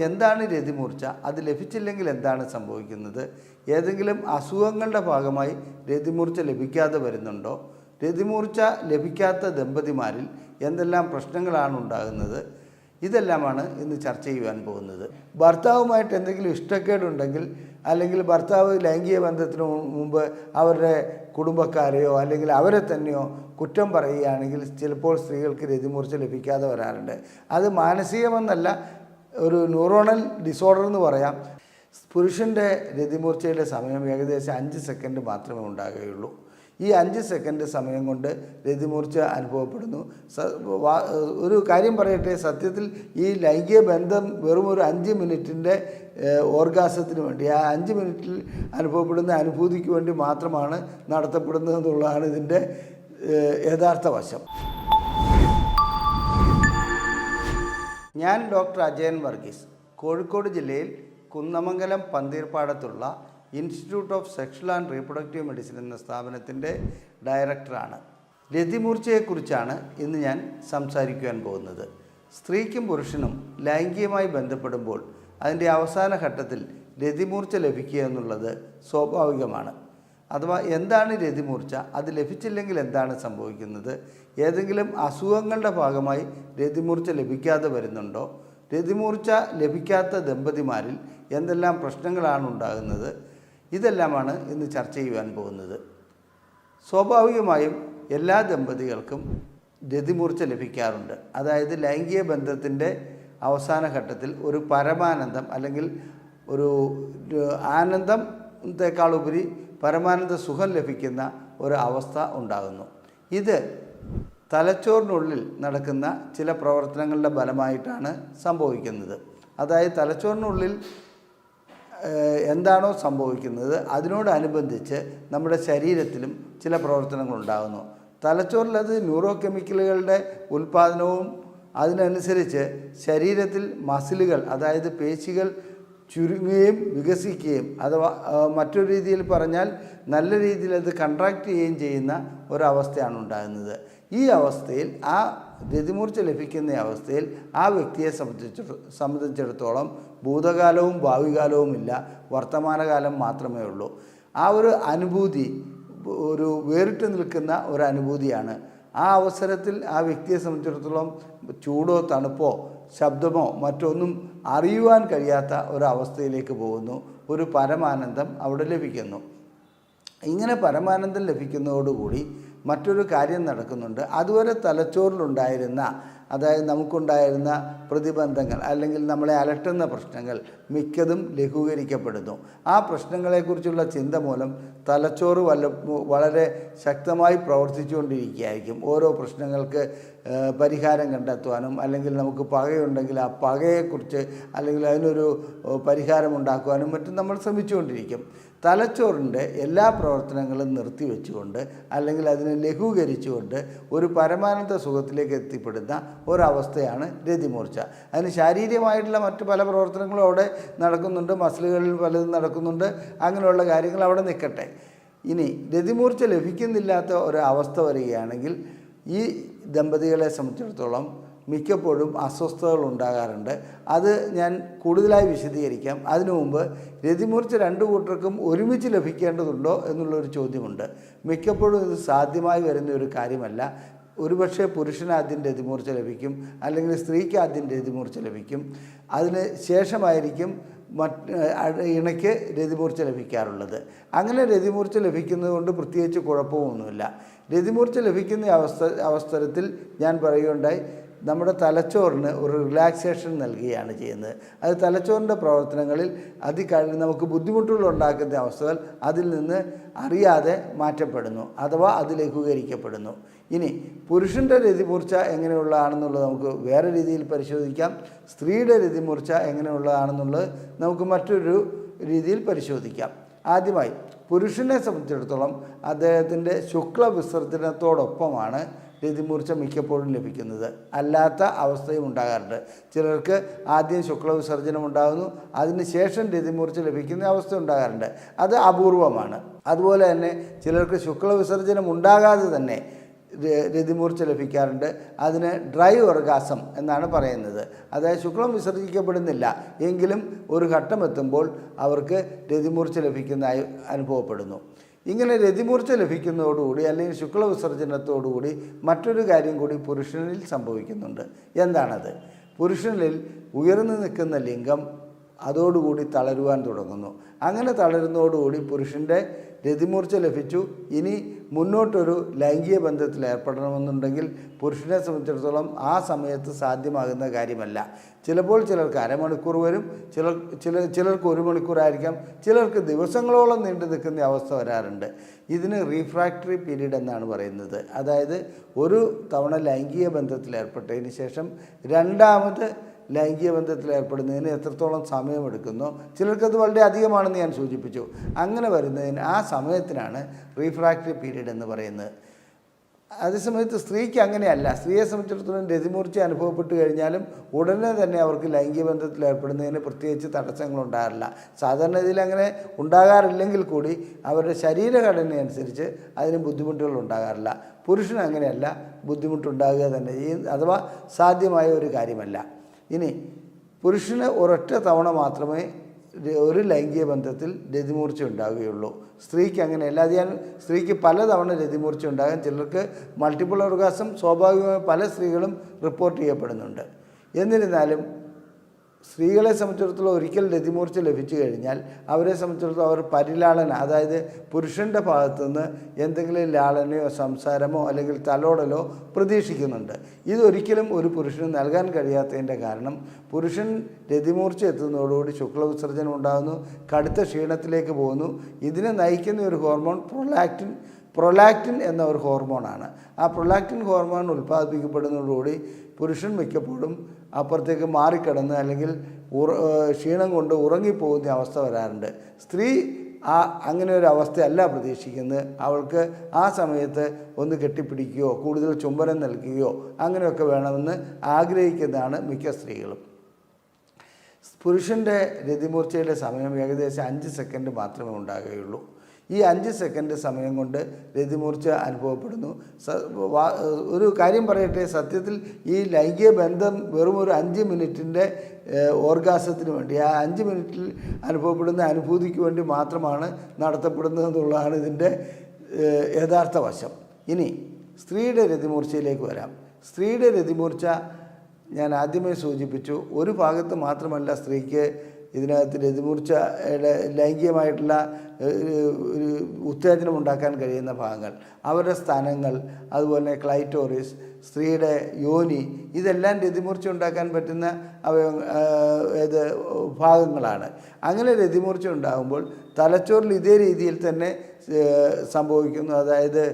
എന്താണ് രതിമൂർച്ച? അത് ലഭിച്ചില്ലെങ്കിൽ എന്താണ് സംഭവിക്കുന്നത്? ഏതെങ്കിലും അസുഖങ്ങളുടെ ഭാഗമായി രതിമൂർച്ച ലഭിക്കാതെ വരുന്നുണ്ടോ? രതിമൂർച്ച ലഭിക്കാത്ത ദമ്പതിമാരിൽ എന്തെല്ലാം പ്രശ്നങ്ങളാണ് ഉണ്ടാകുന്നത്? ഇതെല്ലാമാണ് ഇന്ന് ചർച്ച ചെയ്യുവാൻ പോകുന്നത്. ഭർത്താവുമായിട്ട് എന്തെങ്കിലും ഇഷ്ടക്കേടുണ്ടെങ്കിൽ, അല്ലെങ്കിൽ ഭർത്താവ് ലൈംഗിക ബന്ധത്തിന് മുമ്പ് അവരുടെ കുടുംബക്കാരെയോ അല്ലെങ്കിൽ അവരെ തന്നെയോ കുറ്റം പറയുകയാണെങ്കിൽ ചിലപ്പോൾ സ്ത്രീകൾക്ക് രതിമൂർച്ച ലഭിക്കാതെ വരാറുണ്ട്. അത് മാനസികമെന്നല്ല, ഒരു ന്യൂറോണൽ ഡിസോർഡർ എന്ന് പറയാം. പുരുഷൻ്റെ രതിമൂർച്ചയുടെ സമയം ഏകദേശം 5 സെക്കൻഡ് മാത്രമേ ഉണ്ടാകുകയുള്ളൂ. ഈ 5 സെക്കൻഡ് സമയം കൊണ്ട് രതിമൂർച്ച അനുഭവപ്പെടുന്നു. ഒരു കാര്യം പറയട്ടെ, സത്യത്തിൽ ഈ ലൈംഗിക ബന്ധം വെറും ഒരു 5 മിനിറ്റിൻ്റെ ഓർഗാസത്തിന് വേണ്ടി, ആ 5 മിനിറ്റിൽ അനുഭവപ്പെടുന്ന അനുഭൂതിക്ക് വേണ്ടി മാത്രമാണ് നടത്തപ്പെടുന്നത് എന്നുള്ളതാണ് ഇതിൻ്റെ യഥാർത്ഥ വശം. ഞാൻ ഡോക്ടർ അജയൻ വർഗീസ്, കോഴിക്കോട് ജില്ലയിൽ കുന്നമംഗലം പന്തീർപ്പാടത്തുള്ള institute of sexual and reproductive medicine എന്ന സ്ഥാപനത്തിൻ്റെ ഡയറക്ടറാണ്. രതിമൂർച്ചയെക്കുറിച്ചാണ് ഇന്ന് ഞാൻ സംസാരിക്കുവാൻ പോകുന്നത്. സ്ത്രീക്കും പുരുഷനും ലൈംഗികമായി ബന്ധപ്പെടുമ്പോൾ അതിൻ്റെ അവസാന ഘട്ടത്തിൽ രതിമൂർച്ച ലഭിക്കുക എന്നുള്ളത് സ്വാഭാവികമാണ്. അഥവാ എന്താണ് രതിമൂർച്ച? അത് ലഭിച്ചില്ലെങ്കിൽ എന്താണ് സംഭവിക്കുന്നത്? ഏതെങ്കിലും അസുഖങ്ങളുടെ ഭാഗമായി രതിമൂർച്ച ലഭിക്കാതെ വരുന്നുണ്ടോ? രതിമൂർച്ച ലഭിക്കാത്ത ദമ്പതിമാരിൽ എന്തെല്ലാം പ്രശ്നങ്ങളാണ് ഉണ്ടാകുന്നത്? ഇതെല്ലാമാണ് ഇന്ന് ചർച്ച ചെയ്യുവാൻ പോകുന്നത്. സ്വാഭാവികമായും എല്ലാ ദമ്പതികൾക്കും രതിമൂർച്ച ലഭിക്കാറുണ്ട്. അതായത് ലൈംഗിക ബന്ധത്തിൻ്റെ അവസാന ഘട്ടത്തിൽ ഒരു പരമാനന്ദം അല്ലെങ്കിൽ ഒരു ആനന്ദത്തെക്കാളുപരി പരമാനന്ദ സുഖം ലഭിക്കുന്ന ഒരു അവസ്ഥ ഉണ്ടാകുന്നു. ഇത് തലച്ചോറിനുള്ളിൽ നടക്കുന്ന ചില പ്രവർത്തനങ്ങളുടെ ഫലമായിട്ടാണ് സംഭവിക്കുന്നത്. അതായത് തലച്ചോറിനുള്ളിൽ എന്താണോ സംഭവിക്കുന്നത് അതിനോടനുബന്ധിച്ച് നമ്മുടെ ശരീരത്തിലും ചില പ്രവർത്തനങ്ങളുണ്ടാകുന്നു. തലച്ചോറിലത് ന്യൂറോ കെമിക്കലുകളുടെ ഉൽപ്പാദനവും അതിനനുസരിച്ച് ശരീരത്തിൽ മസിലുകൾ, അതായത് പേശികൾ ചുരുങ്ങുകയും വികസിക്കുകയും, അഥവാ മറ്റൊരു രീതിയിൽ പറഞ്ഞാൽ നല്ല രീതിയിൽ അത് കൺട്രാക്റ്റ് ചെയ്യുകയും ചെയ്യുന്ന ഒരവസ്ഥയാണ് ഉണ്ടാകുന്നത്. ഈ അവസ്ഥയിൽ, ആ രതിമൂർച്ച ലഭിക്കുന്ന അവസ്ഥയിൽ ആ വ്യക്തിയെ സംബന്ധിച്ചിടത്തോളം ഭൂതകാലവും ഭാവികാലവും ഇല്ല, വർത്തമാനകാലം മാത്രമേ ഉള്ളൂ. ആ ഒരു അനുഭൂതി ഒരു വേറിട്ട് നിൽക്കുന്ന ഒരു അനുഭൂതിയാണ്. ആ അവസരത്തിൽ ആ വ്യക്തിയെ സംബന്ധിച്ചിടത്തോളം ചൂടോ തണുപ്പോ ശബ്ദമോ മറ്റൊന്നും അറിയുവാൻ കഴിയാത്ത ഒരവസ്ഥയിലേക്ക് പോകുന്നു. ഒരു പരമാനന്ദം അവിടെ ലഭിക്കുന്നു. ഇങ്ങനെ പരമാനന്ദം ലഭിക്കുന്നതോടുകൂടി മറ്റൊരു കാര്യം നടക്കുന്നുണ്ട്. അതുവരെ തലച്ചോറിലുണ്ടായിരുന്ന, അതായത് നമുക്കുണ്ടായിരുന്ന പ്രതിബന്ധങ്ങൾ അല്ലെങ്കിൽ നമ്മളെ അലട്ടുന്ന പ്രശ്നങ്ങൾ മിക്കതും ലഘൂകരിക്കപ്പെടുന്നു. ആ പ്രശ്നങ്ങളെക്കുറിച്ചുള്ള ചിന്ത മൂലം തലച്ചോറ് വളരെ ശക്തമായി പ്രവർത്തിച്ചുകൊണ്ടിരിക്കുകയായിരിക്കും. ഓരോ പ്രശ്നങ്ങൾക്ക് പരിഹാരം കണ്ടെത്തുവാനും, അല്ലെങ്കിൽ നമുക്ക് പകയുണ്ടെങ്കിൽ ആ പകയെക്കുറിച്ച് അല്ലെങ്കിൽ അതിനൊരു പരിഹാരം ഉണ്ടാക്കുവാനും മറ്റും നമ്മൾ ശ്രമിച്ചുകൊണ്ടിരിക്കും. തലച്ചോറിൻ്റെ എല്ലാ പ്രവർത്തനങ്ങളും നിർത്തിവെച്ചുകൊണ്ട് അല്ലെങ്കിൽ അതിനെ ലഘൂകരിച്ചുകൊണ്ട് ഒരു പരമാനന്ദ സുഖത്തിലേക്ക് എത്തിപ്പെടുന്ന ഒരവസ്ഥയാണ് രതിമൂർച്ച. അതിന് ശാരീരികമായിട്ടുള്ള മറ്റു പല പ്രവർത്തനങ്ങളും അവിടെ നടക്കുന്നുണ്ട്, മസിലുകളിൽ പലതും നടക്കുന്നുണ്ട്. അങ്ങനെയുള്ള കാര്യങ്ങൾ അവിടെ നിൽക്കട്ടെ. ഇനി രതിമൂർച്ച ലഭിക്കുന്നില്ലാത്ത ഒരവസ്ഥ വരികയാണെങ്കിൽ ഈ ദമ്പതികളെ സംബന്ധിച്ചിടത്തോളം മിക്കപ്പോഴും അസ്വസ്ഥതകൾ ഉണ്ടാകാറുണ്ട്. അത് ഞാൻ കൂടുതലായി വിശദീകരിക്കാം. അതിനു മുമ്പ് രതിമൂർച്ച രണ്ടു കൂട്ടർക്കും ഒരുമിച്ച് ലഭിക്കേണ്ടതുണ്ടോ എന്നുള്ളൊരു ചോദ്യമുണ്ട്. മിക്കപ്പോഴും ഇത് സാധ്യമായി വരുന്ന ഒരു കാര്യമല്ല. ഒരുപക്ഷെ പുരുഷന് ആദ്യം രതിമൂർച്ച ലഭിക്കും, അല്ലെങ്കിൽ സ്ത്രീക്ക് ആദ്യം രതിമൂർച്ച ലഭിക്കും. അതിന് ശേഷമായിരിക്കും ഇണയ്ക്ക് രതിമൂർച്ച ലഭിക്കാറുള്ളത്. അങ്ങനെ രതിമൂർച്ച ലഭിക്കുന്നത് കൊണ്ട് പ്രത്യേകിച്ച് കുഴപ്പമൊന്നുമില്ല. രതിമൂർച്ച ലഭിക്കുന്ന അവസരത്തിൽ ഞാൻ പറയുകയുണ്ടായി, നമ്മുടെ തലച്ചോറിന് ഒരു റിലാക്സേഷൻ നൽകുകയാണ് ചെയ്യുന്നത്. അത് തലച്ചോറിൻ്റെ പ്രവർത്തനങ്ങളിൽ നമുക്ക് ബുദ്ധിമുട്ടുകൾ ഉണ്ടാക്കുന്ന അവസ്ഥകൾ അതിൽ നിന്ന് അറിയാതെ മാറ്റപ്പെടുന്നു, അഥവാ അത് ലഘൂകരിക്കപ്പെടുന്നു. ഇനി പുരുഷൻ്റെ രതിമൂർച്ച എങ്ങനെയുള്ളതാണെന്നുള്ളത് നമുക്ക് വേറെ രീതിയിൽ പരിശോധിക്കാം. സ്ത്രീയുടെ രതിമൂർച്ച എങ്ങനെയുള്ളതാണെന്നുള്ളത് നമുക്ക് മറ്റൊരു രീതിയിൽ പരിശോധിക്കാം. ആദ്യമായി പുരുഷനെ സംബന്ധിച്ചിടത്തോളം അദ്ദേഹത്തിൻ്റെ ശുക്ലവിസർജനത്തോടൊപ്പമാണ് രതിമൂർച്ച മിക്കപ്പോഴും ലഭിക്കുന്നത്. അല്ലാത്ത അവസ്ഥയും ഉണ്ടാകാറുണ്ട്. ചിലർക്ക് ആദ്യം ശുക്ലവിസർജനം ഉണ്ടാകുന്നു, അതിനുശേഷം രതിമൂർച്ച ലഭിക്കുന്ന അവസ്ഥ ഉണ്ടാകാറുണ്ട്. അത് അപൂർവമാണ്. അതുപോലെ തന്നെ ചിലർക്ക് ശുക്ലവിസർജനം ഉണ്ടാകാതെ തന്നെ രതിമൂർച്ച ലഭിക്കാറുണ്ട്. അതിന് ഡ്രൈ ഓർഗാസം എന്നാണ് പറയുന്നത്. അതായത് ശുക്ലം വിസർജിക്കപ്പെടുന്നില്ല എങ്കിലും ഒരു ഘട്ടമെത്തുമ്പോൾ അവർക്ക് രതിമൂർച്ച ലഭിക്കുന്നതായി അനുഭവപ്പെടുന്നു. ഇങ്ങനെ രതിമൂർച്ച ലഭിക്കുന്നതോടുകൂടി അല്ലെങ്കിൽ ശുക്ലവിസർജനത്തോടുകൂടി മറ്റൊരു കാര്യം കൂടി പുരുഷനിൽ സംഭവിക്കുന്നുണ്ട്. എന്താണത്? പുരുഷനിൽ ഉയർന്നു നിൽക്കുന്ന ലിംഗം അതോടുകൂടി തളരുവാൻ തുടങ്ങുന്നു. അങ്ങനെ തളരുന്നതോടുകൂടി പുരുഷൻ്റെ രതിമൂർച്ച ലഭിച്ചു. ഇനി മുന്നോട്ടൊരു ലൈംഗിക ബന്ധത്തിൽ ഏർപ്പെടണമെന്നുണ്ടെങ്കിൽ പുരുഷനെ സംബന്ധിച്ചിടത്തോളം ആ സമയത്ത് സാധ്യമാകുന്ന കാര്യമല്ല. ചിലപ്പോൾ ചിലർക്ക് അരമണിക്കൂർ വരും, ചിലർക്ക് 1 മണിക്കൂറായിരിക്കാം, ചിലർക്ക് ദിവസങ്ങളോളം നീണ്ടു നിൽക്കുന്ന അവസ്ഥ വരാറുണ്ട്. ഇതിന് റീഫ്രാക്ടറി പീരീഡ് എന്നാണ് പറയുന്നത്. അതായത് ഒരു തവണ ലൈംഗിക ബന്ധത്തിൽ ഏർപ്പെട്ടതിന് ശേഷം രണ്ടാമത് ലൈംഗിക ബന്ധത്തിൽ ഏർപ്പെടുന്നതിന് എത്രത്തോളം സമയമെടുക്കുന്നോ, ചിലർക്കത് വളരെ അധികമാണെന്ന് ഞാൻ സൂചിപ്പിച്ചു. അങ്ങനെ വരുന്നതിന് ആ സമയത്തിനാണ് റീഫ്രാക്ടറി പീരീഡ് എന്ന് പറയുന്നത്. അതേസമയത്ത് സ്ത്രീക്ക് അങ്ങനെയല്ല. സ്ത്രീയെ സംബന്ധിച്ചിടത്തോളം രതിമൂർച്ച അനുഭവപ്പെട്ട് കഴിഞ്ഞാലും ഉടനെ തന്നെ അവർക്ക് ലൈംഗിക ബന്ധത്തിൽ ഏർപ്പെടുന്നതിന് പ്രത്യേകിച്ച് തടസ്സങ്ങളുണ്ടാകാറില്ല. സാധാരണ ഇതിൽ അങ്ങനെ ഉണ്ടാകാറില്ലെങ്കിൽ കൂടി അവരുടെ ശരീരഘടനയനുസരിച്ച് അതിന് ബുദ്ധിമുട്ടുകൾ ഉണ്ടാകാറില്ല. പുരുഷന് അങ്ങനെയല്ല, ബുദ്ധിമുട്ടുണ്ടാകുക തന്നെ അഥവാ സാധ്യമായ ഒരു കാര്യമല്ല. ഇനി പുരുഷന് ഒരൊറ്റ തവണ മാത്രമേ ഒരു ലൈംഗിക ബന്ധത്തിൽ രതിമൂർച്ച ഉണ്ടാവുകയുള്ളൂ. സ്ത്രീക്ക് അങ്ങനെയല്ല. അത് ഞാൻ സ്ത്രീക്ക് പലതവണ രതിമൂർച്ച ഉണ്ടാകാൻ, ചിലർക്ക് മൾട്ടിപ്പിൾ ഓർഗാസം സ്വാഭാവികമായി പല സ്ത്രീകളും റിപ്പോർട്ട് ചെയ്യപ്പെടുന്നുണ്ട്. എന്നിരുന്നാലും സ്ത്രീകളെ സംബന്ധിച്ചിടത്തോളം ഒരിക്കൽ രതിമൂർച്ച ലഭിച്ചു കഴിഞ്ഞാൽ അവരെ സംബന്ധിച്ചിടത്തോളം അവർ പരിലാളന, അതായത് പുരുഷൻ്റെ ഭാഗത്തുനിന്ന് എന്തെങ്കിലും ലാളനയോ സംസാരമോ അല്ലെങ്കിൽ തലോടലോ പ്രതീക്ഷിക്കുന്നുണ്ട്. ഇതൊരിക്കലും ഒരു പുരുഷന് നൽകാൻ കഴിയാത്തതിൻ്റെ കാരണം പുരുഷൻ രതിമൂർച്ച എത്തുന്നതോടുകൂടി ശുക്ലവിസർജനം ഉണ്ടാകുന്നു, കടുത്ത ക്ഷീണത്തിലേക്ക് പോകുന്നു. ഇതിനെ നയിക്കുന്ന ഒരു ഹോർമോൺ പ്രൊലാക്റ്റിൻ എന്ന ഒരു ഹോർമോണാണ്. ആ പ്രൊലാക്റ്റിൻ ഹോർമോൺ ഉൽപ്പാദിപ്പിക്കപ്പെടുന്നതോടുകൂടി പുരുഷൻ മിക്കപ്പോഴും അപ്പുറത്തേക്ക് മാറിക്കിടന്ന് അല്ലെങ്കിൽ ക്ഷീണം കൊണ്ട് ഉറങ്ങിപ്പോകുന്ന അവസ്ഥ വരാറുണ്ട്. സ്ത്രീ അങ്ങനെ ഒരു അവസ്ഥയല്ല പ്രതീക്ഷിക്കുന്നത്. അവൾക്ക് ആ സമയത്ത് ഒന്ന് കെട്ടിപ്പിടിക്കുകയോ കൂടുതൽ ചുംബനം നൽകുകയോ അങ്ങനെയൊക്കെ വേണമെന്ന് ആഗ്രഹിക്കുന്നതാണ് മിക്ക സ്ത്രീകളും. പുരുഷൻ്റെ രതിമൂർച്ചയുടെ സമയം ഏകദേശം 5 സെക്കൻഡ് മാത്രമേ ഉണ്ടാകുകയുള്ളൂ. ഈ 5 സെക്കൻഡ് സമയം കൊണ്ട് രതിമൂർച്ച അനുഭവപ്പെടുന്നു. ഒരു കാര്യം പറയട്ടെ, സത്യത്തിൽ ഈ ലൈംഗിക ബന്ധം വെറും ഒരു 5 മിനിറ്റിൻ്റെ ഓർഗാസത്തിന് വേണ്ടി, ആ 5 മിനിറ്റിൽ അനുഭവപ്പെടുന്ന അനുഭൂതിക്ക് വേണ്ടി മാത്രമാണ് നടത്തപ്പെടുന്നത് എന്നുള്ളതാണ് ഇതിൻ്റെ യഥാർത്ഥ വശം. ഇനി സ്ത്രീയുടെ രതിമൂർച്ചയിലേക്ക് വരാം. സ്ത്രീയുടെ രതിമൂർച്ച ഞാൻ ആദ്യമേ സൂചിപ്പിച്ചു. ഒരു ഭാഗത്ത് മാത്രമല്ല സ്ത്രീക്ക് ഇതിനകത്ത് രതിമൂർച്ചയുടെ ലൈംഗികമായിട്ടുള്ള ഉത്തേജനം ഉണ്ടാക്കാൻ കഴിയുന്ന ഭാഗങ്ങൾ, അവരുടെ സ്ഥാനങ്ങൾ, അതുപോലെ ക്ലൈറ്റോറിസ്, സ്ത്രീയുടെ യോനി, ഇതെല്ലാം രതിമൂർച്ച ഉണ്ടാക്കാൻ പറ്റുന്ന ഭാഗങ്ങളാണ്. അങ്ങനെ രതിമൂർച്ച ഉണ്ടാകുമ്പോൾ തലച്ചോറിൽ ഇതേ രീതിയിൽ തന്നെ സംഭവിക്കുന്നു. അതായത്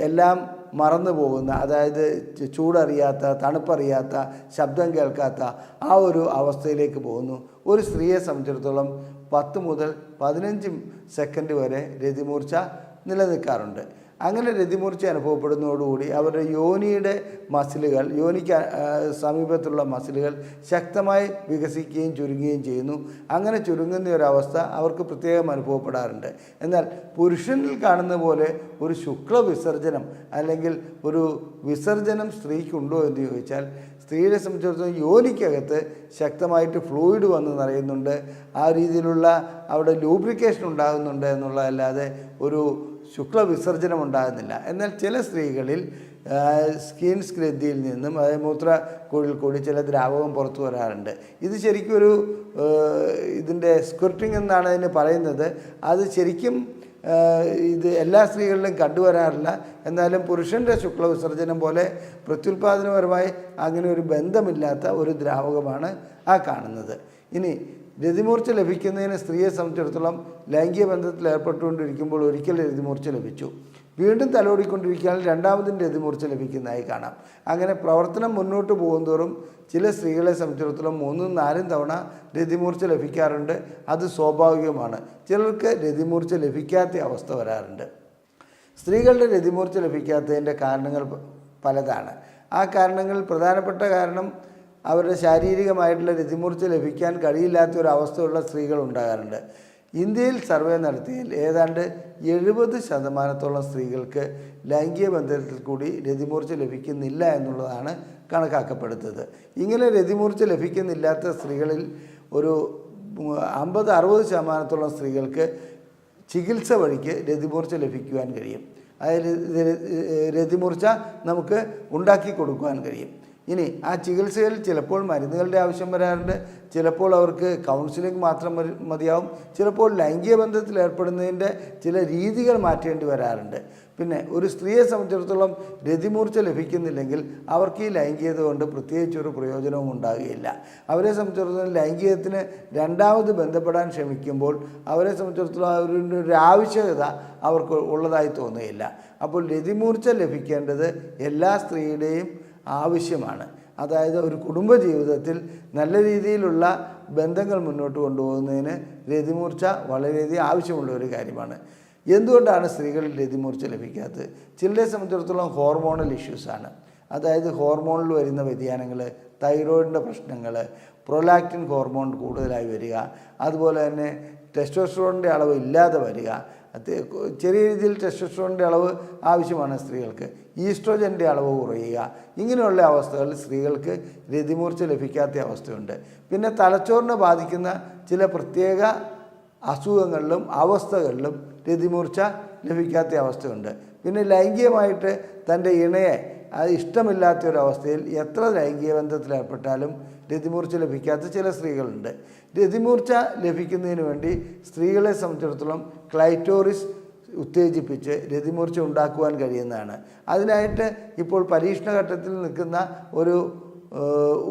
എല്ലാം മറന്നു പോകുന്ന, അതായത് ചൂടറിയാത്ത, തണുപ്പറിയാത്ത, ശബ്ദം കേൾക്കാത്ത ആ ഒരു അവസ്ഥയിലേക്ക് പോകുന്നു. ഒരു സ്ത്രീയെ സംബന്ധിച്ചിടത്തോളം 10 മുതൽ 15 സെക്കൻഡ് വരെ രതിമൂർച്ച നിലനിൽക്കാറുണ്ട്. അങ്ങനെ രതിമൂർച്ച അനുഭവപ്പെടുന്നതോടുകൂടി അവരുടെ യോനിയുടെ മസിലുകൾ, യോനിക്ക് സമീപത്തുള്ള മസിലുകൾ ശക്തമായി വികസിക്കുകയും ചുരുങ്ങുകയും ചെയ്യുന്നു. അങ്ങനെ ചുരുങ്ങുന്ന ഒരവസ്ഥ അവർക്ക് പ്രത്യേകം അനുഭവപ്പെടാറുണ്ട്. എന്നാൽ പുരുഷനിൽ കാണുന്ന പോലെ ഒരു ശുക്ലവിസർജനം അല്ലെങ്കിൽ ഒരു വിസർജനം സ്ത്രീക്കുണ്ടോ എന്ന് ചോദിച്ചാൽ, സ്ത്രീയെ സംബന്ധിച്ചിടത്തോളം യോനിക്കകത്ത് ശക്തമായിട്ട് ഫ്ലൂയിഡ് വന്ന് നിറയുന്നുണ്ട്. ആ രീതിയിലുള്ള അവിടെ ലൂബ്രിക്കേഷൻ ഉണ്ടാകുന്നുണ്ട് എന്നുള്ളതല്ലാതെ ഒരു ശുക്ലവിസർജനം ഉണ്ടാകുന്നില്ല. എന്നാൽ ചില സ്ത്രീകളിൽ സ്കിൻസ് ഗ്രന്ഥിയിൽ നിന്നും, അതായത് മൂത്രക്കുഴലിൽ കൂടി ചില ദ്രാവകം പുറത്തു വരാറുണ്ട്. ഇത് ശരിക്കും ഒരു ഇതിൻ്റെ സ്ക്വിർട്ടിംഗ് എന്നാണ് അതിന് പറയുന്നത്. അത് ശരിക്കും ഇത് എല്ലാ സ്ത്രീകളിലും കണ്ടുവരാറില്ല. എന്നാലും പുരുഷൻ്റെ ശുക്ലവിസർജനം പോലെ പ്രത്യുൽപാദനപരമായി അങ്ങനെ ഒരു ബന്ധമില്ലാത്ത ഒരു ദ്രാവകമാണ് ആ കാണുന്നത്. ഇനി രതിമൂർച്ച ലഭിക്കുന്നതിന് സ്ത്രീയെ സംബന്ധിച്ചിടത്തോളം ലൈംഗിക ബന്ധത്തിൽ ഏർപ്പെട്ടുകൊണ്ടിരിക്കുമ്പോൾ ഒരിക്കൽ രതിമൂർച്ച ലഭിച്ചു, വീണ്ടും തലോടിക്കൊണ്ടിരിക്കുകയാൽ രണ്ടാമതും രതിമൂർച്ച ലഭിക്കുന്നതായി കാണാം. അങ്ങനെ പ്രവർത്തനം മുന്നോട്ട് പോകുന്തോറും ചില സ്ത്രീകളെ സംബന്ധിച്ചിടത്തോളം 3ഉം 4ഉം തവണ രതിമൂർച്ച ലഭിക്കാറുണ്ട്. അത് സ്വാഭാവികമാണ്. ചിലർക്ക് രതിമൂർച്ച ലഭിക്കാത്ത അവസ്ഥ വരാറുണ്ട്. സ്ത്രീകളുടെ രതിമൂർച്ച ലഭിക്കാത്തതിൻ്റെ കാരണങ്ങൾ പലതാണ്. ആ കാരണങ്ങളിൽ പ്രധാനപ്പെട്ട കാരണം അവരുടെ ശാരീരികമായിട്ടുള്ള രതിമൂർച്ച ലഭിക്കാൻ കഴിയില്ലാത്ത ഒരു അവസ്ഥയുള്ള സ്ത്രീകൾ ഉണ്ടാകാറുണ്ട്. ഇന്ത്യയിൽ സർവേ നടത്തിയതിൽ ഏതാണ്ട് 70% സ്ത്രീകൾക്ക് ലൈംഗിക ബന്ധത്തിൽ കൂടി രതിമൂർച്ച ലഭിക്കുന്നില്ല എന്നുള്ളതാണ് കണക്കാക്കപ്പെടുന്നത്. ഇങ്ങനെ രതിമൂർച്ച ലഭിക്കുന്നില്ലാത്ത സ്ത്രീകളിൽ ഒരു 50-60% സ്ത്രീകൾക്ക് ചികിത്സ വഴിക്ക് രതിമൂർച്ച ലഭിക്കുവാൻ കഴിയും. അതായത് രതിമൂർച്ച നമുക്ക് ഉണ്ടാക്കി കൊടുക്കുവാൻ കഴിയും. ഇനി ആ ചികിത്സയിൽ ചിലപ്പോൾ മരുന്നുകളുടെ ആവശ്യം വരാറുണ്ട്, ചിലപ്പോൾ അവർക്ക് കൗൺസിലിംഗ് മാത്രം മതിയാവും, ചിലപ്പോൾ ലൈംഗിക ബന്ധത്തിൽ ഏർപ്പെടുന്നതിൻ്റെ ചില രീതികൾ മാറ്റേണ്ടി വരാറുണ്ട്. പിന്നെ ഒരു സ്ത്രീയെ സംബന്ധിച്ചിടത്തോളം രതിമൂർച്ച ലഭിക്കുന്നില്ലെങ്കിൽ അവർക്ക് ഈ ലൈംഗികത കൊണ്ട് പ്രത്യേകിച്ചൊരു പ്രയോജനവും ഉണ്ടാകുകയില്ല. അവരെ സംബന്ധിച്ചിടത്തോളം ലൈംഗികത്തിന് രണ്ടാമത് ബന്ധപ്പെടാൻ ശ്രമിക്കുമ്പോൾ അവരെ സംബന്ധിച്ചിടത്തോളം അവരുടെ ഒരു ആവശ്യകത അവർക്ക് ഉള്ളതായി തോന്നുകയില്ല. അപ്പോൾ രതിമൂർച്ച ലഭിക്കേണ്ടത് എല്ലാ സ്ത്രീയുടെയും ആവശ്യമാണ്. അതായത് ഒരു കുടുംബജീവിതത്തിൽ നല്ല രീതിയിലുള്ള ബന്ധങ്ങൾ മുന്നോട്ട് കൊണ്ടുപോകുന്നതിന് രതിമൂർച്ച വളരെയധികം ആവശ്യമുള്ള ഒരു കാര്യമാണ്. എന്തുകൊണ്ടാണ് സ്ത്രീകളിൽ രതിമൂർച്ച ലഭിക്കാത്തത്? ചിലരെ സംബന്ധിച്ചിടത്തോളം ഹോർമോണൽ ഇഷ്യൂസാണ്. അതായത് ഹോർമോണിൽ വരുന്ന വ്യതിയാനങ്ങൾ, തൈറോയിഡിൻ്റെ പ്രശ്നങ്ങൾ, പ്രൊലാക്റ്റിൻ ഹോർമോൺ കൂടുതലായി വരിക, അതുപോലെ തന്നെ ടെസ്റ്റോസ്റ്ററോണിൻ്റെ അളവ് ഇല്ലാതെ വരിക. ചെറിയ രീതിയിൽ ടെസ്റ്റോസ്റ്ററോണിൻ്റെ അളവ് ആവശ്യമാണ് സ്ത്രീകൾക്ക്, ഈസ്ട്രോജൻ്റെ അളവ് കുറയുക. ഇങ്ങനെയുള്ള അവസ്ഥകളിൽ സ്ത്രീകൾക്ക് രതിമൂർച്ച ലഭിക്കാത്ത അവസ്ഥയുണ്ട്. പിന്നെ തലച്ചോറിനെ ബാധിക്കുന്ന ചില പ്രത്യേക അസുഖങ്ങളിലും അവസ്ഥകളിലും രതിമൂർച്ച ലഭിക്കാത്ത അവസ്ഥയുണ്ട്. പിന്നെ ലൈംഗികമായിട്ട് തൻ്റെ ഇണയെ അത് ഇഷ്ടമില്ലാത്തൊരവസ്ഥയിൽ എത്ര ലൈംഗിക ബന്ധത്തിലേർപ്പെട്ടാലും രതിമൂർച്ച ലഭിക്കാത്ത ചില സ്ത്രീകളുണ്ട്. രതിമൂർച്ച ലഭിക്കുന്നതിന് വേണ്ടി സ്ത്രീകളെ സംബന്ധിച്ചിടത്തോളം ക്ലൈറ്റോറിസ് ഉത്തേജിപ്പിച്ച് രതിമൂർച്ച ഉണ്ടാക്കുവാൻ കഴിയുന്നതാണ്. അതിനായിട്ട് ഇപ്പോൾ പരീക്ഷണഘട്ടത്തിൽ നിൽക്കുന്ന ഒരു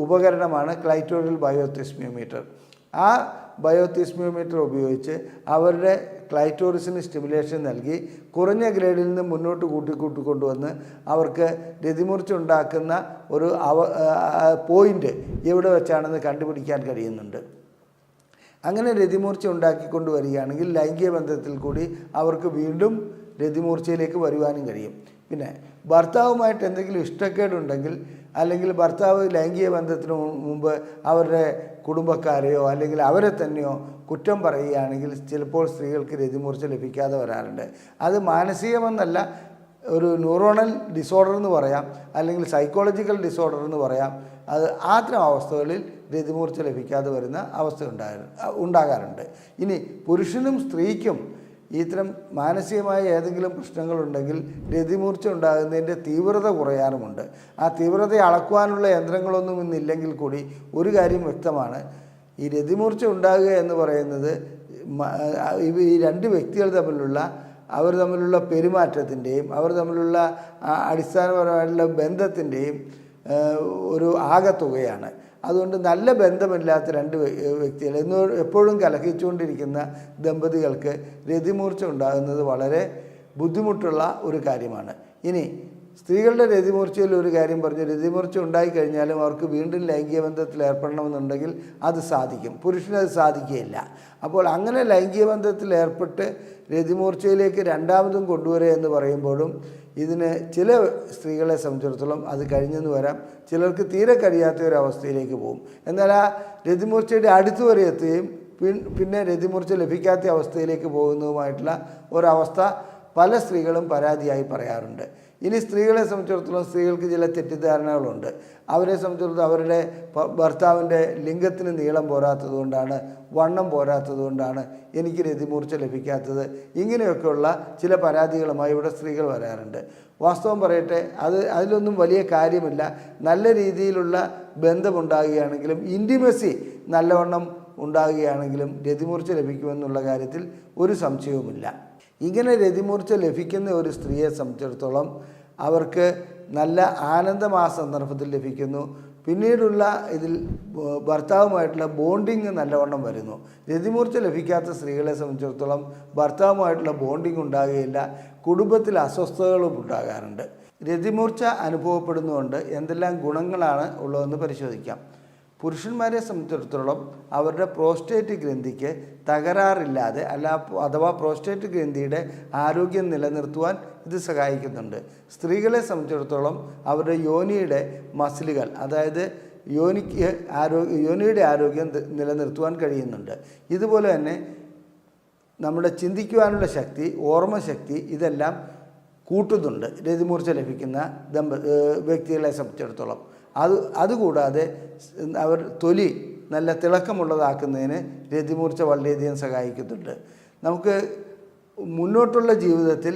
ഉപകരണമാണ് ക്ലൈറ്റോറിയൽ ബയോതെസ്മിയോമീറ്റർ. ആ ബയോതെസ്മിയോമീറ്റർ ഉപയോഗിച്ച് അവരുടെ ക്ലൈറ്റോറിസിന് സ്റ്റിമുലേഷൻ നൽകി കുറഞ്ഞ ഗ്രേഡിൽ നിന്ന് മുന്നോട്ട് കൂട്ടിക്കൊണ്ടുവന്ന് അവർക്ക് രതിമൂർച്ച ഉണ്ടാക്കുന്ന ഒരു പോയിൻ്റ് എവിടെ വെച്ചാണെന്ന് കണ്ടുപിടിക്കാൻ കഴിയുന്നുണ്ട്. അങ്ങനെ രതിമൂർച്ച ഉണ്ടാക്കിക്കൊണ്ട് വരികയാണെങ്കിൽ ലൈംഗിക ബന്ധത്തിൽ കൂടി അവർക്ക് വീണ്ടും രതിമൂർച്ചയിലേക്ക് വരുവാനും കഴിയും. പിന്നെ ഭർത്താവുമായിട്ട് എന്തെങ്കിലും ഇഷ്ടക്കേടുണ്ടെങ്കിൽ, അല്ലെങ്കിൽ ഭർത്താവ് ലൈംഗിക ബന്ധത്തിന് മുമ്പ് അവരുടെ കുടുംബക്കാരെയോ അല്ലെങ്കിൽ അവരെ തന്നെയോ കുറ്റം പറയുകയാണെങ്കിൽ ചിലപ്പോൾ സ്ത്രീകൾക്ക് രതിമൂർച്ച ലഭിക്കാതെ വരാറുണ്ട്. അത് മാനസികമെന്നല്ല, ഒരു ന്യൂറോണൽ ഡിസോർഡർ എന്ന് പറയാം, അല്ലെങ്കിൽ സൈക്കോളജിക്കൽ ഡിസോർഡർ എന്ന് പറയാം. അത് അത്തരം അവസ്ഥകളിൽ രതിമൂർച്ച ലഭിക്കാതെ വരുന്ന അവസ്ഥ ഉണ്ടാകാറുണ്ട്. ഇനി പുരുഷനും സ്ത്രീക്കും ഇത്തരം മാനസികമായ ഏതെങ്കിലും പ്രശ്നങ്ങളുണ്ടെങ്കിൽ രതിമൂർച്ച ഉണ്ടാകുന്നതിൻ്റെ തീവ്രത കുറയാറുമുണ്ട്. ആ തീവ്രത അളക്കുവാനുള്ള യന്ത്രങ്ങളൊന്നും ഇന്നില്ലെങ്കിൽ കൂടി ഒരു കാര്യം വ്യക്തമാണ്, ഈ രതിമൂർച്ച ഉണ്ടാകുക എന്ന് പറയുന്നത് ഈ രണ്ട് വ്യക്തികൾ തമ്മിലുള്ള അവർ തമ്മിലുള്ള പെരുമാറ്റത്തിൻ്റെയും അവർ തമ്മിലുള്ള അടിസ്ഥാനപരമായിട്ടുള്ള ബന്ധത്തിൻ്റെയും ഒരു ആകെത്തുകയാണ്. അതുകൊണ്ട് നല്ല ബന്ധമില്ലാത്ത രണ്ട് വ്യക്തികൾ എപ്പോഴും കലഹിച്ചുകൊണ്ടിരിക്കുന്ന ദമ്പതികൾക്ക് രതിമൂർച്ച ഉണ്ടാകുന്നത് വളരെ ബുദ്ധിമുട്ടുള്ള ഒരു കാര്യമാണ്. ഇനി സ്ത്രീകളുടെ രതിമൂർച്ചയിൽ ഒരു കാര്യം പറഞ്ഞു, രതിമൂർച്ച ഉണ്ടായിക്കഴിഞ്ഞാലും അവർക്ക് വീണ്ടും ലൈംഗിക ബന്ധത്തിൽ ഏർപ്പെടണമെന്നുണ്ടെങ്കിൽ അത് സാധിക്കും, പുരുഷനത് സാധിക്കുകയില്ല. അപ്പോൾ അങ്ങനെ ലൈംഗിക ബന്ധത്തിൽ ഏർപ്പെട്ട് രതിമൂർച്ചയിലേക്ക് രണ്ടാമതും കൊണ്ടുവരിക എന്ന് പറയുമ്പോഴും ഇതിന് ചില സ്ത്രീകളെ സംബന്ധിച്ചിടത്തോളം അത് കഴിഞ്ഞെന്ന് വരാം, ചിലർക്ക് തീരെ കഴിയാത്ത ഒരു അവസ്ഥയിലേക്ക് പോകും. എന്നാൽ ആ രതിമൂർച്ചയുടെ അടുത്ത് വരെ എത്തുകയും പിന്നെ രതിമൂർച്ച ലഭിക്കാത്ത അവസ്ഥയിലേക്ക് പോകുന്നതുമായിട്ടുള്ള ഒരവസ്ഥ പല സ്ത്രീകളും പരാതിയായി പറയാറുണ്ട്. ഇനി സ്ത്രീകളെ സംബന്ധിച്ചിടത്തോളം സ്ത്രീകൾക്ക് ചില തെറ്റിദ്ധാരണകളുണ്ട്. അവരെ സംബന്ധിച്ചിടത്തോളം അവരുടെ ഭർത്താവിൻ്റെ ലിംഗത്തിന് നീളം പോരാത്തത് കൊണ്ടാണ്, വണ്ണം പോരാത്തത് കൊണ്ടാണ് എനിക്ക് രതിമൂർച്ച ലഭിക്കാത്തത്. ഇങ്ങനെയൊക്കെയുള്ള ചില പരാതികളുമായി ഇവിടെ സ്ത്രീകൾ വരാറുണ്ട്. വാസ്തവം പറയട്ടെ, അതിലൊന്നും വലിയ കാര്യമില്ല. നല്ല രീതിയിലുള്ള ബന്ധമുണ്ടാകുകയാണെങ്കിലും ഇൻറ്റിമസി നല്ലവണ്ണം ഉണ്ടാകുകയാണെങ്കിലും രതിമൂർച്ച ലഭിക്കുമെന്നുള്ള കാര്യത്തിൽ ഒരു സംശയവുമില്ല. ഇങ്ങനെ രതിമൂർച്ച ലഭിക്കുന്ന ഒരു സ്ത്രീയെ സംബന്ധിച്ചിടത്തോളം അവർക്ക് നല്ല ആനന്ദം ആ സന്ദർഭത്തിൽ ലഭിക്കുന്നു. പിന്നീടുള്ള ഇതിൽ ഭർത്താവുമായിട്ടുള്ള ബോണ്ടിങ് നല്ലവണ്ണം വരുന്നു. രതിമൂർച്ച ലഭിക്കാത്ത സ്ത്രീകളെ സംബന്ധിച്ചിടത്തോളം ഭർത്താവുമായിട്ടുള്ള ബോണ്ടിങ് ഉണ്ടാകുകയില്ല, കുടുംബത്തിൽ അസ്വസ്ഥതകളും ഉണ്ടാകാറുണ്ട്. രതിമൂർച്ച അനുഭവപ്പെടുന്നതുകൊണ്ട് എന്തെല്ലാം ഗുണങ്ങളാണ് ഉള്ളതെന്ന് പരിശോധിക്കാം. പുരുഷന്മാരെ സംബന്ധിച്ചിടത്തോളം അവരുടെ പ്രോസ്റ്റേറ്റ് ഗ്രന്ഥിക്ക് തകരാറില്ലാതെ അഥവാ പ്രോസ്റ്റേറ്റ് ഗ്രന്ഥിയുടെ ആരോഗ്യം നിലനിർത്തുവാൻ ഇത് സഹായിക്കുന്നുണ്ട്. സ്ത്രീകളെ സംബന്ധിച്ചിടത്തോളം അവരുടെ യോനിയുടെ മസിലുകൾ, അതായത് യോനിയുടെ ആരോഗ്യം നിലനിർത്തുവാൻ കഴിയുന്നുണ്ട്. ഇതുപോലെ തന്നെ നമ്മുടെ ചിന്തിക്കുവാനുള്ള ശക്തി, ഓർമ്മശക്തി ഇതെല്ലാം കൂട്ടുന്നുണ്ട് രതിമൂർച്ച ലഭിക്കുന്ന വ്യക്തികളെ സംബന്ധിച്ചിടത്തോളം. അതുകൂടാതെ അവർ തൊലി നല്ല തിളക്കമുള്ളതാക്കുന്നതിന് രതിമൂർച്ച വളരെയധികം സഹായിക്കുന്നുണ്ട്. നമുക്ക് മുന്നോട്ടുള്ള ജീവിതത്തിൽ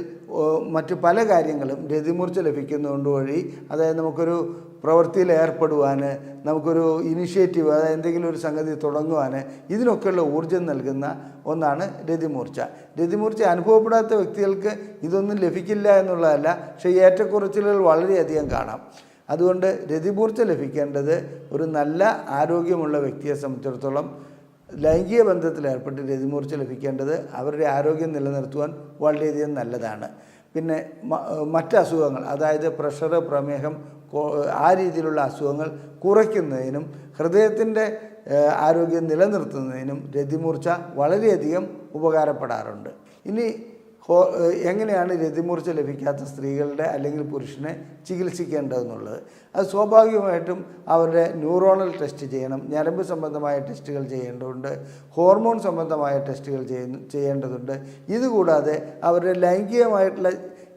മറ്റു പല കാര്യങ്ങളും രതിമൂർച്ച ലഭിക്കുന്നതുകൊണ്ട് വഴി, അതായത് നമുക്കൊരു പ്രവൃത്തിയിൽ ഏർപ്പെടുവാൻ, നമുക്കൊരു ഇനിഷ്യേറ്റീവ്, അതായത് എന്തെങ്കിലും ഒരു സംഗതി തുടങ്ങുവാൻ, ഇതിനൊക്കെയുള്ള ഊർജ്ജം നൽകുന്ന ഒന്നാണ് രതിമൂർച്ച. രതിമൂർച്ച അനുഭവപ്പെടാത്ത വ്യക്തികൾക്ക് ഇതൊന്നും ലഭിക്കില്ല എന്നുള്ളതല്ല, പക്ഷേ ഏറ്റക്കുറച്ചിലുകൾ വളരെയധികം കാണാം. അതുകൊണ്ട് രതിമൂർച്ച ലഭിക്കേണ്ടത് ഒരു നല്ല ആരോഗ്യമുള്ള വ്യക്തിയെ സംബന്ധിച്ചിടത്തോളം ലൈംഗിക ബന്ധത്തിൽ ഏർപ്പെട്ട് രതിമൂർച്ച ലഭിക്കേണ്ടത് അവരുടെ ആരോഗ്യം നിലനിർത്തുവാൻ വളരെയധികം നല്ലതാണ്. പിന്നെ മറ്റ് അസുഖങ്ങൾ, അതായത് പ്രഷർ, പ്രമേഹം, ആ രീതിയിലുള്ള അസുഖങ്ങൾ കുറയ്ക്കുന്നതിനും ഹൃദയത്തിൻ്റെ ആരോഗ്യം നിലനിർത്തുന്നതിനും രതിമൂർച്ച വളരെയധികം ഉപകാരപ്പെടാറുണ്ട്. ഇനി എങ്ങനെയാണ് രതിമൂർച്ച ലഭിക്കാത്ത സ്ത്രീകളുടെ അല്ലെങ്കിൽ പുരുഷനെ ചികിത്സിക്കേണ്ടതെന്നുള്ളത്? അത് സ്വാഭാവികമായിട്ടും അവരുടെ ന്യൂറോണൽ ടെസ്റ്റ് ചെയ്യണം, ഞരമ്പ് സംബന്ധമായ ടെസ്റ്റുകൾ ചെയ്യേണ്ടതുണ്ട്, ഹോർമോൺ സംബന്ധമായ ടെസ്റ്റുകൾ ചെയ്യേണ്ടതുണ്ട്. ഇതുകൂടാതെ അവരുടെ ലൈംഗികമായിട്ടുള്ള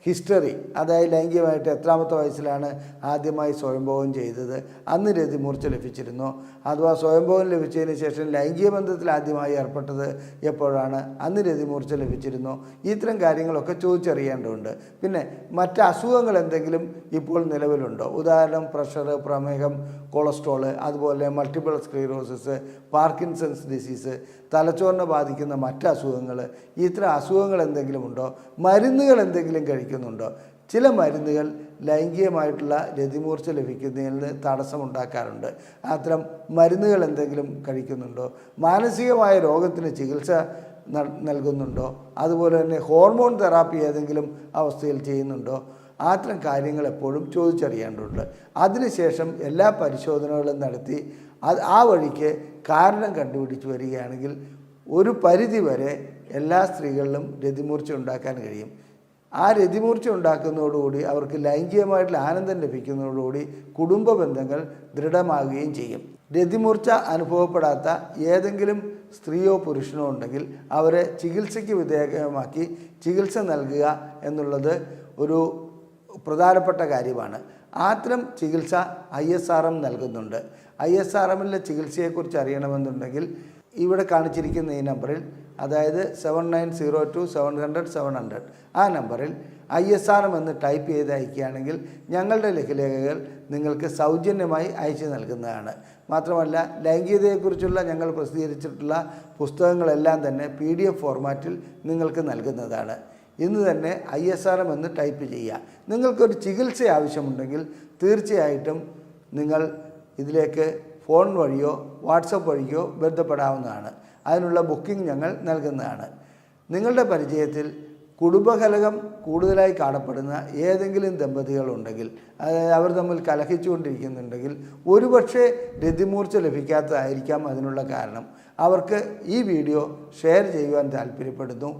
ഹിസ്റ്ററി, അതായത് ലൈംഗികമായിട്ട് എത്രാമത്തെ വയസ്സിലാണ് ആദ്യമായി സ്വയംഭോഗം ചെയ്തത്, അന്ന് രതിമൂർച്ച ലഭിച്ചിരുന്നോ, അഥവാ സ്വയംഭോഗം ലഭിച്ചതിന് ശേഷം ലൈംഗിക ബന്ധത്തിൽ ആദ്യമായി ഏർപ്പെട്ടത് എപ്പോഴാണ്, അന്ന് രതിമൂർച്ച ലഭിച്ചിരുന്നോ, ഇത്തരം കാര്യങ്ങളൊക്കെ ചോദിച്ചറിയേണ്ടതുണ്ട്. പിന്നെ മറ്റ് അസുഖങ്ങൾ എന്തെങ്കിലും ഇപ്പോൾ നിലവിലുണ്ടോ? ഉദാഹരണം പ്രഷർ, പ്രമേഹം, കൊളസ്ട്രോൾ, അതുപോലെ മൾട്ടിപ്പിൾ സ്ക്ലീറോസിസ്, പാർക്കിൻസൺസ് ഡിസീസ്, തലച്ചോറിനെ ബാധിക്കുന്ന മറ്റ് അസുഖങ്ങൾ, ഇത്തരം അസുഖങ്ങൾ എന്തെങ്കിലും ഉണ്ടോ? മരുന്നുകൾ എന്തെങ്കിലും കഴിക്കുന്നുണ്ടോ? ചില മരുന്നുകൾ ലൈംഗികമായിട്ടുള്ള രതിമൂർച്ച ലഭിക്കുന്നതിന് തടസ്സമുണ്ടാക്കാറുണ്ട്. അത്തരം മരുന്നുകൾ എന്തെങ്കിലും കഴിക്കുന്നുണ്ടോ? മാനസികമായ രോഗത്തിന് ചികിത്സ നൽകുന്നുണ്ടോ? അതുപോലെ തന്നെ ഹോർമോൺ തെറാപ്പി ഏതെങ്കിലും അവസ്ഥയിൽ ചെയ്യുന്നുണ്ടോ? അത്തരം കാര്യങ്ങൾ എപ്പോഴും ചോദിച്ചറിയേണ്ടതുണ്ട്. അതിനുശേഷം എല്ലാ പരിശോധനകളും നടത്തി ആ വഴിക്ക് കാരണം കണ്ടുപിടിച്ച് വരികയാണെങ്കിൽ ഒരു പരിധി വരെ എല്ലാ സ്ത്രീകളിലും രതിമൂർച്ച ഉണ്ടാക്കാൻ കഴിയും. ആ രതിമൂർച്ച ഉണ്ടാക്കുന്നതോടുകൂടി അവർക്ക് ലൈംഗികമായിട്ടുള്ള ആനന്ദം ലഭിക്കുന്നതോടുകൂടി കുടുംബ ബന്ധങ്ങൾ ദൃഢമാകുകയും ചെയ്യും. രതിമൂർച്ച അനുഭവപ്പെടാത്ത ഏതെങ്കിലും സ്ത്രീയോ പുരുഷനോ ഉണ്ടെങ്കിൽ അവരെ ചികിത്സയ്ക്ക് വിധേയമാക്കി ചികിത്സ നൽകുക എന്നുള്ളത് ഒരു പ്രധാനപ്പെട്ട കാര്യമാണ്. അത്തരം ചികിത്സ ISRM നൽകുന്നുണ്ട്. ISRMലെ ചികിത്സയെക്കുറിച്ച് അറിയണമെന്നുണ്ടെങ്കിൽ ഇവിടെ കാണിച്ചിരിക്കുന്ന ഈ നമ്പറിൽ, അതായത് 7902700700 ആ നമ്പറിൽ ISRM എന്ന് ടൈപ്പ് ചെയ്ത് അയക്കുകയാണെങ്കിൽ ഞങ്ങളുടെ ലഘുലേഖകൾ നിങ്ങൾക്ക് സൗജന്യമായി അയച്ചു നൽകുന്നതാണ്. മാത്രമല്ല ലൈംഗികതയെക്കുറിച്ചുള്ള ഞങ്ങൾ പ്രസിദ്ധീകരിച്ചിട്ടുള്ള പുസ്തകങ്ങളെല്ലാം തന്നെ PDF ഫോർമാറ്റിൽ നിങ്ങൾക്ക് നൽകുന്നതാണ്. ഇന്ന് തന്നെ ISRM എന്ന് ടൈപ്പ് ചെയ്യുക. നിങ്ങൾക്കൊരു ചികിത്സ ആവശ്യമുണ്ടെങ്കിൽ തീർച്ചയായിട്ടും നിങ്ങൾ ഇതിലേക്ക് ഫോൺ വഴിയോ വാട്സപ്പ് വഴിയോ ബന്ധപ്പെടാവുന്നതാണ്. അതിനുള്ള ബുക്കിംഗ് ഞങ്ങൾ നൽകുന്നതാണ്. നിങ്ങളുടെ പരിചയത്തിൽ കുടുംബകലഹം കൂടുതലായി കാണപ്പെടുന്ന ഏതെങ്കിലും ദമ്പതികളുണ്ടെങ്കിൽ, അതായത് അവർ തമ്മിൽ കലഹിച്ചുകൊണ്ടിരിക്കുന്നുണ്ടെങ്കിൽ, ഒരുപക്ഷെ രതിമൂർച്ച ലഭിക്കാത്തതായിരിക്കാം അതിനുള്ള കാരണം. അവർക്ക് ഈ വീഡിയോ ഷെയർ ചെയ്യുവാൻ താല്പര്യപ്പെടുന്നു.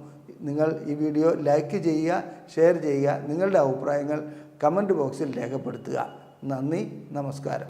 നിങ്ങൾ ഈ വീഡിയോ ലൈക്ക് ചെയ്യുക, ഷെയർ ചെയ്യുക, നിങ്ങളുടെ അഭിപ്രായങ്ങൾ കമൻറ്റ് ബോക്സിൽ രേഖപ്പെടുത്തുക. നന്ദി, നമസ്കാരം.